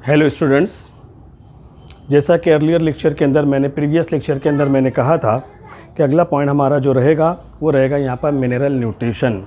Hello students, जैसा कि previous lecture के अंदर मैंने कहा था कि अगला पॉइंट हमारा जो रहेगा वो रहेगा यहाँ पर मिनरल न्यूट्रिशन।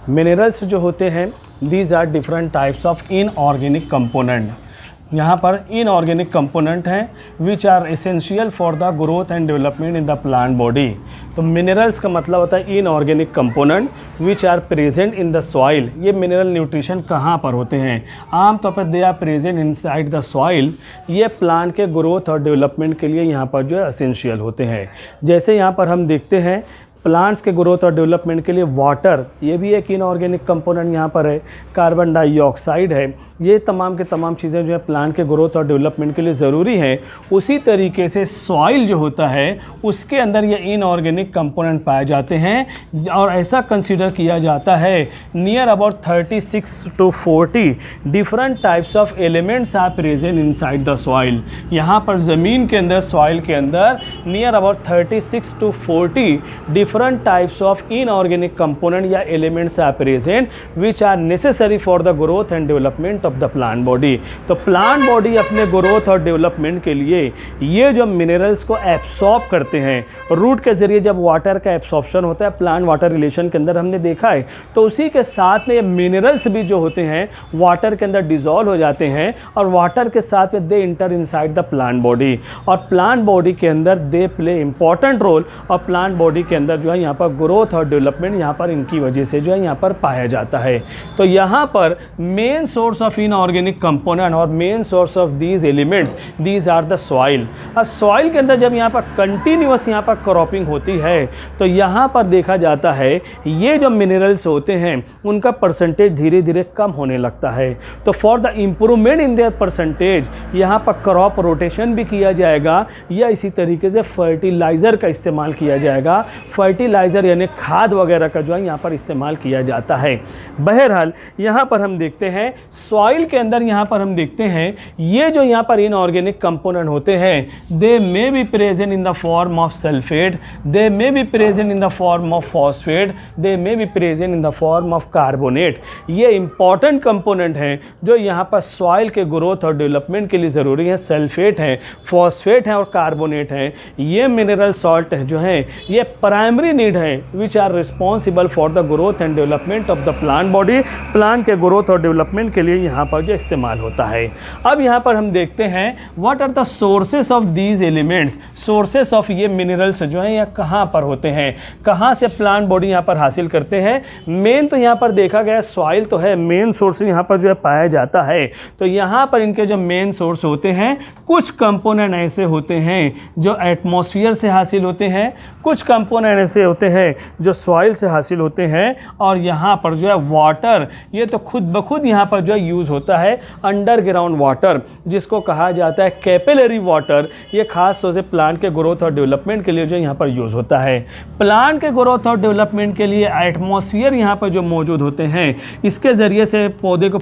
मिनरल्स जो होते हैं these are different types of inorganic component. यहाँ पर इनऑर्गेनिक कंपोनेंट हैं which are essential for the growth and development in the plant body. तो मिनरल्स का मतलब होता है inorganic component which are present in the soil. ये मिनरल न्यूट्रिशन कहाँ पर होते हैं? आमतौर पर they are present inside the soil. ये प्लांट के ग्रोथ और डेवलपमेंट के लिए यहाँ पर जो है एसेंशियल होते हैं। जैसे यहाँ पर हम देखते हैं प्लांट्स के ग्रोथ और डेवलपमेंट के लिए वाटर, ये भी एक इनऑर्गेनिक कंपोनेंट यहाँ पर है। कार्बन डाइऑक्साइड है। ये तमाम के तमाम चीज़ें जो है प्लांट के ग्रोथ और डेवलपमेंट के लिए ज़रूरी हैं। उसी तरीके से सॉइल जो होता है उसके अंदर ये इनऑर्गेनिक कंपोनेंट पाए जाते हैं और ऐसा कंसीडर किया जाता है near about 36 to 40 different types of elements are present inside the soil. यहाँ पर ज़मीन के अंदर, सॉइल के अंदर near about 36 to 40 different types of inorganic component या elements are present which are necessary for the growth and development of the plant body. तो plant body अपने ग्रोथ और डेवलपमेंट के लिए ये जो मिनरल्स को एब्सॉर्ब करते हैं, रूट के जरिए जब वाटर का एब्सॉर्प्शन होता है प्लांट वाटर रिलेशन के अंदर हमने देखा है, तो उसी के साथ में ये मिनरल्स भी जो होते हैं वाटर के अंदर डिजॉल्व हो जाते हैं और वाटर के साथ में they enter inside the plant body और प्लांट बॉडी के अंदर दे प्ले इंपॉर्टेंट रोल। और प्लांट बॉडी के अंदर जो है यहाँ पर ग्रोथ और डेवलपमेंट यहाँ पर इनकी वजह से जो है यहाँ पर पाया जाता है। तो यहाँ पर main source of inorganic component और main source of these elements these are the soil. अब सॉइल के अंदर जब यहाँ पर कंटिन्यूअस यहाँ पर क्रॉपिंग होती है तो यहाँ पर देखा जाता है ये जो मिनरल्स होते हैं उनका परसेंटेज धीरे धीरे कम होने लगता है। तो for the improvement in their percentage यहाँ पर क्रॉप रोटेशन भी किया जाएगा या इसी तरीके से फर्टिलाइज़र का इस्तेमाल किया जाएगा। फर्टिलाइज़र यानी खाद वगैरह का जो है यहाँ पर इस्तेमाल किया जाता है। बहरहाल यहाँ पर हम देखते हैं सॉइल के अंदर यहाँ पर हम देखते हैं ये जो यहाँ पर इनऑर्गेनिक कंपोनेंट होते हैं they may be present in the form of sulphate, they may be present in the form of phosphate, they may be present in the form of carbonate. ये इंपॉर्टेंट कंपोनेंट हैं जो यहाँ पर soil के growth और development के लिए ज़रूरी है। सल्फेट है, फॉस्फेट है और कार्बोनेट है। ये मिनरल सॉल्ट जो है ये प्राइमरी नीड है which are responsible for the growth and development of the plant body. Plant के ग्रोथ और डेवलपमेंट के लिए यहाँ पर जो इस्तेमाल होता है। अब यहाँ पर हम देखते हैं what are the sources of these elements. Sources of ये मिनरल्स जो हैं या कहाँ पर होते हैं, कहाँ से प्लांट बॉडी यहाँ पर हासिल करते हैं। मेन तो यहाँ पर देखा गया सॉइल तो है, मेन सोर्स यहाँ पर जो है पाया जाता है। तो यहाँ पर इनके जो मेन सोर्स होते हैं कुछ कंपोनेंट ऐसे होते हैं जो एटमॉस्फेयर से हासिल होते हैं, कुछ कंपोनेंट ऐसे होते हैं जो सॉइल से हासिल होते हैं और यहाँ पर जो है वाटर ये तो खुद ब खुद यहाँ पर जो है यूज़ होता है। अंडरग्राउंड वाटर जिसको कहा जाता है कैपिलरी वाटर, ये खास तौर से प्लांट के ग्रोथ और डेवलपमेंट के लिए जो यहाँ पर यूज़ होता है। प्लांट के ग्रोथ और डेवलपमेंट के लिए एटमॉस्फेयर यहाँ पर जो मौजूद होते हैं इसके ज़रिए से पौधे को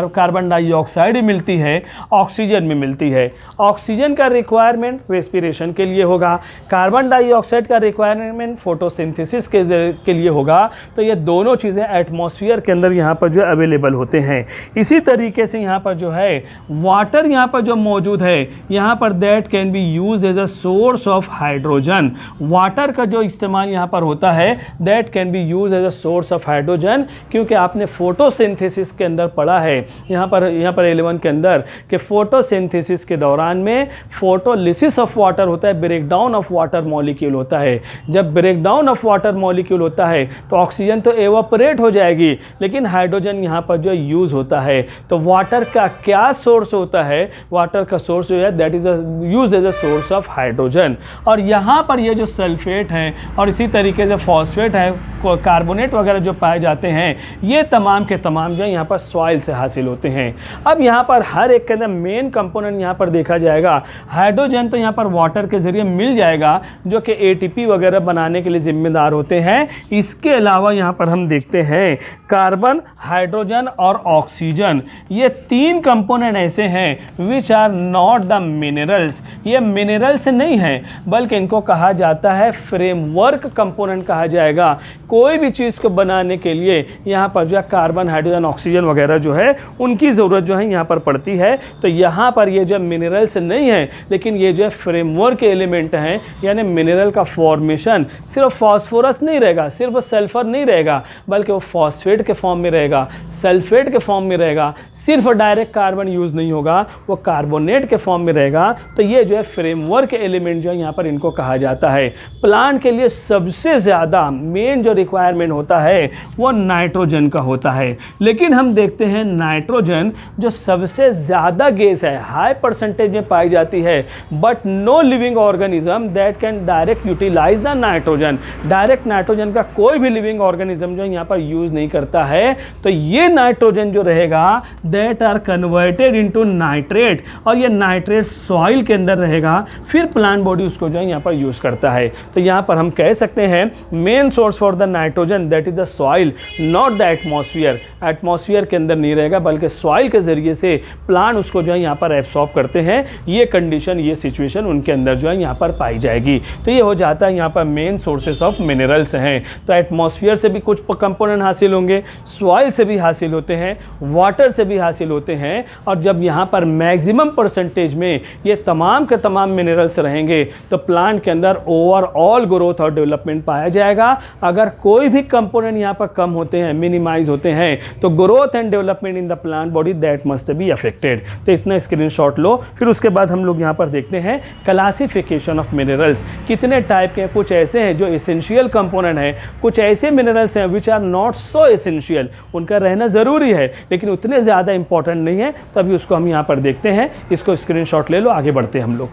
कार्बन डाइऑक्साइड मिलती है, ऑक्सीजन भी मिलती है। ऑक्सीजन का रिक्वायरमेंट रेस्पिरेशन के लिए होगा, कार्बन डाइऑक्साइड का रिक्वायरमेंट फोटोसिंथेसिस के लिए होगा। तो ये दोनों चीज़ें एटमॉस्फेयर के अंदर यहाँ पर जो अवेलेबल होते हैं। इसी तरीके से यहाँ पर जो है वाटर यहाँ पर जो मौजूद है यहाँ पर that can be use as a source of hydrogen. Water का जो इस्तेमाल यहाँ पर होता है that can be use as a source of hydrogen, क्योंकि आपने फोटोसिंथेसिस के अंदर पढ़ा है यहाँ पर 11 के अंदर कि फोटोसिंथेसिस के दौरान में फोटोलिसिस ऑफ वाटर होता है, ब्रेकडाउन ऑफ वाटर मॉलिक्यूल होता है। जब ब्रेकडाउन ऑफ वाटर मॉलिक्यूल होता है तो ऑक्सीजन तो एवापोरेट हो जाएगी लेकिन हाइड्रोजन यहाँ पर जो यूज़ होता है। तो वाटर का क्या सोर्स होता है? वाटर का सोर्स जो है that is use as a source of hydrogen. और यहाँ पर ये जो सल्फेट है और इसी तरीके से फॉस्फेट है, कार्बोनेट वगैरह जो पाए जाते हैं ये तमाम के तमाम जो है यहाँ पर सॉइल से हासिल होते हैं। अब यहाँ पर हर एक के अंदर मेन कंपोनेंट यहाँ पर देखा जाएगा। हाइड्रोजन तो यहाँ पर वाटर के ज़रिए मिल जाएगा जो कि ATP वगैरह बना बनाने के लिए जिम्मेदार होते हैं। इसके अलावा यहाँ पर हम देखते हैं कार्बन, हाइड्रोजन और ऑक्सीजन, ये 3 कंपोनेंट ऐसे हैं which are not the minerals. ये मिनरल्स नहीं है, बल्कि इनको कहा जाता है फ्रेमवर्क कंपोनेंट कहा जाएगा। कोई भी चीज़ को बनाने के लिए यहाँ पर जो है कार्बन, हाइड्रोजन, ऑक्सीजन वगैरह जो है उनकी ज़रूरत जो है यहाँ पर पड़ती है। तो यहाँ पर ये जो मिनरल्स नहीं है, लेकिन ये जो है फ्रेमवर्क के एलिमेंट हैं, यानी मिनरल का फॉर्मेशन सिर्फ फास्फोरस नहीं रहेगा, सिर्फ सल्फर नहीं रहेगा, बल्कि वो फॉस्फेट के फॉर्म में रहेगा, सल्फेट के फॉर्म में रहेगा, सिर्फ डायरेक्ट कार्बन यूज़ नहीं होगा, वो कार्बोनेट के फॉर्म में रहेगा। तो ये जो है फ्रेमवर्क के एलिमेंट जो है यहाँ पर इनको कहा जाता है। प्लांट के लिए सबसे ज़्यादा मेन जो रिक्वायरमेंट होता है वो नाइट्रोजन का होता है। लेकिन हम देखते हैं नाइट्रोजन जो सबसे ज़्यादा गैस है, हाई परसेंटेज में पाई जाती है, but no living organism that can direct utilise the nitrogen. Direct nitrogen का कोई भी लिविंग ऑर्गेनिज्म जो यहाँ पर यूज़ नहीं करता है। तो ये नाइट्रोजन जो रहेगा that are converted into nitrate, और ये नाइट्रेट सॉइल के अंदर रहेगा, फिर प्लांट बॉडी उसको जो है यहाँ पर यूज़ करता है। तो यहाँ पर हम कह सकते हैं main source for the nitrogen that is the soil, not the atmosphere. Atmosphere के अंदर नहीं रहेगा, बल्कि सॉइल के ज़रिए से प्लांट उसको जो है यहाँ पर एब्सॉर्ब करते हैं। ये कंडीशन, ये सिचुएशन उनके अंदर जो है यहाँ पर पाई जाएगी। तो ये हो जाता है यहाँ पर मेन सोर्सेस ऑफ मिनरल्स हैं। तो एटमॉस्फेयर से भी कुछ कंपोनेंट हासिल होंगे, सॉइल से भी हासिल होते हैं, वाटर से भी हासिल होते हैं, और जब यहाँ पर मैक्सिमम परसेंटेज में ये तमाम के तमाम मिनरल्स रहेंगे तो प्लांट के अंदर ओवरऑल ग्रोथ और डेवलपमेंट पाया जाएगा। अगर कोई भी कंपोनेंट यहाँ पर कम होते हैं, मिनिमाइज होते हैं, तो growth and development in the plant body that must be affected. तो इतना स्क्रीनशॉट लो। फिर उसके बाद हम लोग यहाँ पर देखते हैं क्लासिफिकेशन ऑफ मिनरल्स। कितने टाइप के, कुछ ऐसे हैं जो एसेंशियल कंपोनेंट हैं, कुछ ऐसे मिनरल्स हैं which are not so essential, उनका रहना ज़रूरी है लेकिन उतने ज़्यादा इंपॉर्टेंट नहीं है। तो अभी उसको हम यहाँ पर देखते हैं। इसको स्क्रीनशॉट ले लो, आगे बढ़ते हैं हम लोग।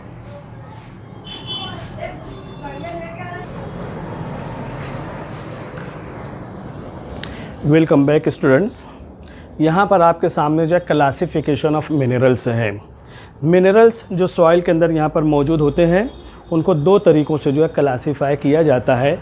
Welcome back students. यहाँ पर आपके सामने जो क्लासिफिकेशन ऑफ मिनरल्स है। मिनरल्स जो सॉइल के अंदर यहाँ पर मौजूद होते हैं उनको 2 तरीक़ों से जो है क्लासीफाई किया जाता है।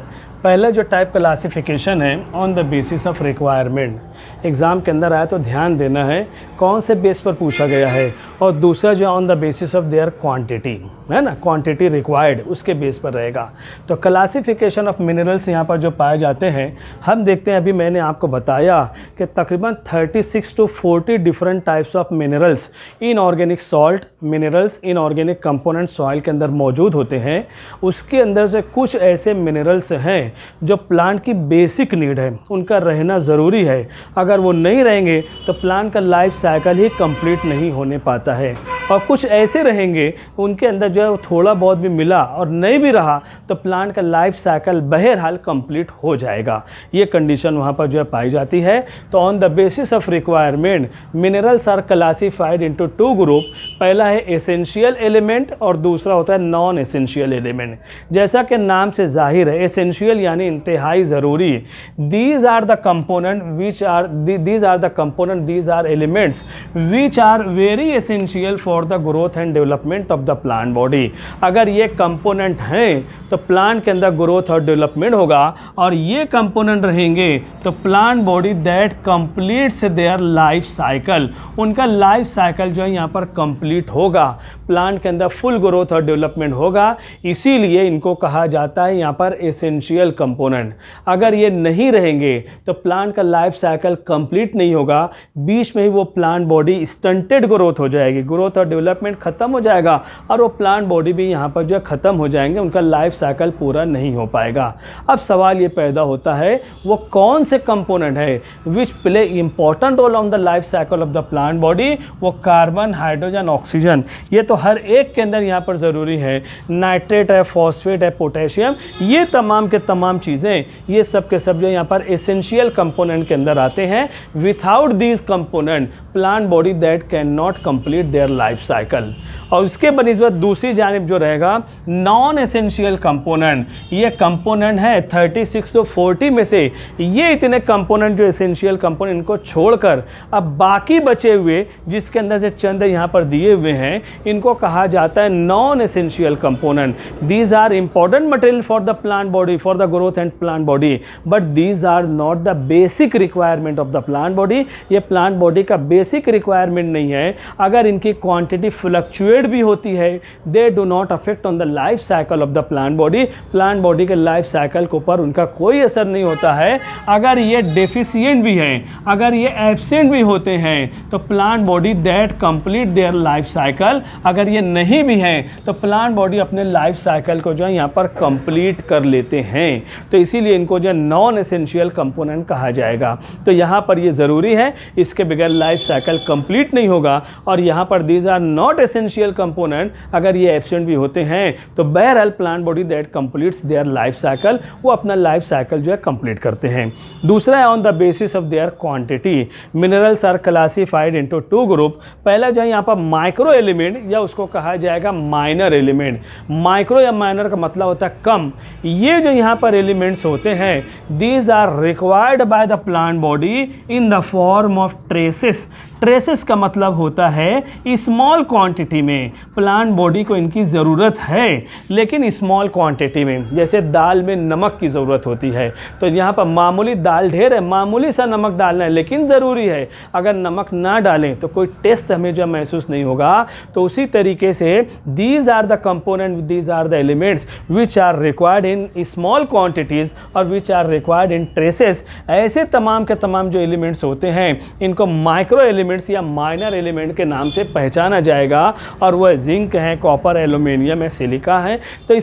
पहला जो टाइप क्लासिफिकेशन है on the basis of requirement, exam के अंदर आया तो ध्यान देना है कौन से बेस पर पूछा गया है, और दूसरा जो on the basis of their quantity, है ना, क्वांटिटी रिक्वायर्ड, उसके बेस पर रहेगा। तो क्लासिफिकेशन ऑफ मिनरल्स यहाँ पर जो पाए जाते हैं, हम देखते हैं, अभी मैंने आपको बताया कि तकरीबन 36 to 40 different types of minerals, inorganic salt minerals, inorganic component soil के अंदर मौजूद होते हैं। उसके अंदर से कुछ ऐसे मिनरल्स हैं जो प्लांट की बेसिक नीड है, उनका रहना ज़रूरी है। अगर वो नहीं रहेंगे तो प्लांट का लाइफ साइकिल ही कंप्लीट नहीं होने पाता है। और कुछ ऐसे रहेंगे उनके अंदर जो है थोड़ा बहुत भी मिला और नहीं भी रहा तो प्लांट का लाइफ साइकिल बहरहाल कंप्लीट हो जाएगा। ये कंडीशन वहाँ पर जो है पाई जाती है। तो on the basis of requirement minerals are classified into 2 group. पहला है एसेंशियल एलिमेंट और दूसरा होता है नॉन एसेंशियल एलिमेंट। जैसा कि नाम से जाहिर है, एसेंशियल यानी इंतहाई ज़रूरी। These are the component which are these are elements which are very essential for the growth and development of the plant body. अगर ये कंपोनेंट हैं तो प्लांट के अंदर ग्रोथ और डेवलपमेंट होगा, और ये कंपोनेंट रहेंगे तो plant body that completes their life cycle, उनका लाइफ साइकिल जो है यहाँ पर कंप्लीट होगा, प्लांट के अंदर फुल ग्रोथ और डेवलपमेंट होगा। इसीलिए इनको कहा जाता है यहाँ पर एसेंशियल कंपोनेंट। अगर ये नहीं रहेंगे तो प्लांट का लाइफ साइकिल कंप्लीट नहीं होगा, बीच में ही वो प्लांट बॉडी स्टंटेड ग्रोथ हो जाएगी, ग्रोथ और डेवलपमेंट खत्म हो जाएगा, और वो प्लांट बॉडी भी यहाँ पर जो है ख़त्म हो जाएंगे, उनका लाइफ साइकिल पूरा नहीं हो पाएगा। अब सवाल ये पैदा होता है वो कौन से कंपोनेंट है which play important roll on the life cycle of the plant body. वो कार्बन, हाइड्रोजन, ऑक्सीजन, ये तो हर एक के अंदर यहाँ पर ज़रूरी है। नाइट्रेट है, फॉस्फेट है, पोटेशियम, ये तमाम के तमाम चीज़ें, ये सब के सब जो यहाँ पर एसेंशियल कंपोनेंट के अंदर आते हैं। Without these component plant body that can not complete their life life cycle. और उसके बनिस्बत दूसरी जानिब जो रहेगा नॉन एसेंशियल कंपोनेंट, ये कंपोनेंट है 36 to 40 में से ये इतने कंपोनेंट जो एसेंशियल कंपोनेंट इनको छोड़कर अब बाकी बचे हुए जिसके अंदर से चंद यहाँ पर दिए हुए हैं इनको कहा जाता है non essential component. These are important material for the plant body, for the growth and plant body, but these are not the basic requirement of the plant body. ये प्लांट बॉडी का बेसिक रिक्वायरमेंट नहीं है। अगर इनकी quantity fluctuate भी होती है they do not affect on the life cycle of the plant body. Plant body के लाइफ साइकिल के ऊपर उनका कोई असर नहीं होता है। अगर ये डेफिशिएंट भी हैं, अगर ये एब्सेंट भी होते हैं तो plant body that complete their life cycle, अगर ये नहीं भी हैं तो प्लांट बॉडी अपने लाइफ साइकिल को जो है यहाँ पर कंप्लीट कर लेते हैं। तो इसीलिए इनको जो नॉन एसेंशियल कंपोनेंट कहा जाएगा। तो यहाँ पर ये ज़रूरी है, इसके बगैर लाइफ साइकिल कंप्लीट नहीं होगा। और यहाँ पर these are not essential component, अगर ये एब्सेंट भी होते हैं तो बहरहाल plant body that completes their life cycle, वो अपना लाइफ साइकिल जो है कंप्लीट करते हैं। दूसरा है on the basis of their quantity. Minerals are classified into two group. पहला जो है यहाँ पर माइक्रो एलिमेंट या उसको कहा जाएगा माइनर एलिमेंट। माइक्रो या माइनर का मतलब होता है कम। ये जो यहाँ पर एलिमेंट्स होते हैं these are required by the plant body in the form of traces. Traces का मतलब होता है स्मॉल क्वांटिटी में। प्लांट बॉडी को इनकी ज़रूरत है लेकिन स्मॉल क्वांटिटी में। जैसे दाल में नमक की ज़रूरत होती है तो यहाँ पर मामूली दाल ढेर है, मामूली सा नमक डालना है लेकिन ज़रूरी है। अगर नमक ना डालें तो कोई टेस्ट हमें जो महसूस नहीं होगा। तो उसी तरीके से these are the component, these are the elements which are required in small quantities और which are required in traces. ऐसे तमाम के तमाम जो एलिमेंट्स होते हैं इनको माइक्रो एलिमेंट्स या माइनर एलिमेंट के नाम से पहचाना जाएगा। और वह जिंक है, कॉपर, एल्यूमिनियम है, सिलिका है। तो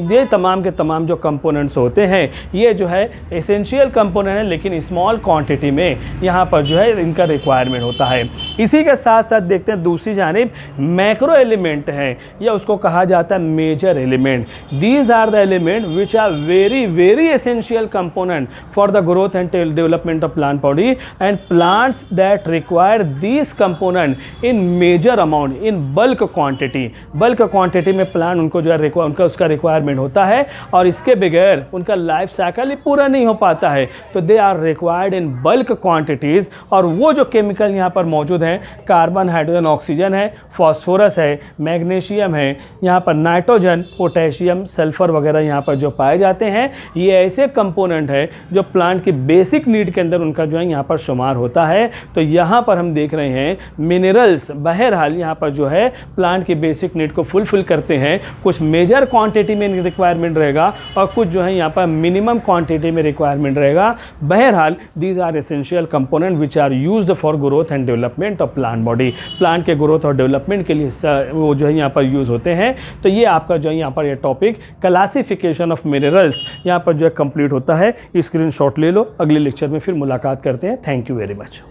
ये तमाम के तमाम जो कंपोनेंट्स होते हैं ये जो है एसेंशियल कंपोनेंट है लेकिन स्मॉल क्वांटिटी में यहाँ पर जो है इनका रिक्वायरमेंट होता है। इसी के साथ साथ देखते हैं दूसरी जानिब मैक्रो एलिमेंट है या उसको कहा जाता है major element. These are the element which are very very essential component for the growth and development of plant body and plants that require these component in major amount in bulk quantity. Bulk quantity में plant उनको जो है उनका उसका requirement होता है और इसके बगैर उनका लाइफ साइकिल ही पूरा नहीं हो पाता है। तो they are required in bulk quantities. और वो जो केमिकल यहाँ पर मौजूद हैं कार्बन, हाइड्रोजन, ऑक्सीजन है, फॉस्फोरस है, मैग्नीशियम है, यहाँ पर नाइट्रोजन, पोटेशियम, सल्फर वगैरह यहाँ पर जो पाए जाते हैं ये ऐसे कंपोनेंट है जो प्लांट की बेसिक नीड के अंदर उनका जो है यहाँ पर शुमार होता है। तो यहाँ पर हम देख रहे हैं मिनरल्स बहरहाल यहाँ पर जो है प्लांट की बेसिक नीड को फुलफिल करते हैं। कुछ मेजर क्वांटिटी में रिक्वायरमेंट रहेगा और कुछ जो है यहाँ पर मिनिमम क्वांटिटी में रिक्वायरमेंट रहेगा। बहरहाल these are essential component which are used for growth and development of plant body. Plant के ग्रोथ और डेवलपमेंट के लिए वो जो है यहाँ पर यूज़ होते हैं। तो ये आपका जो है यहाँ पर ये टॉपिक क्लासिफिकेशन ऑफ मिनरल्स यहाँ पर जो है कंप्लीट होता है। स्क्रीनशॉट ले लो। अगले लेक्चर में फिर मुलाकात करते हैं। Thank you very much.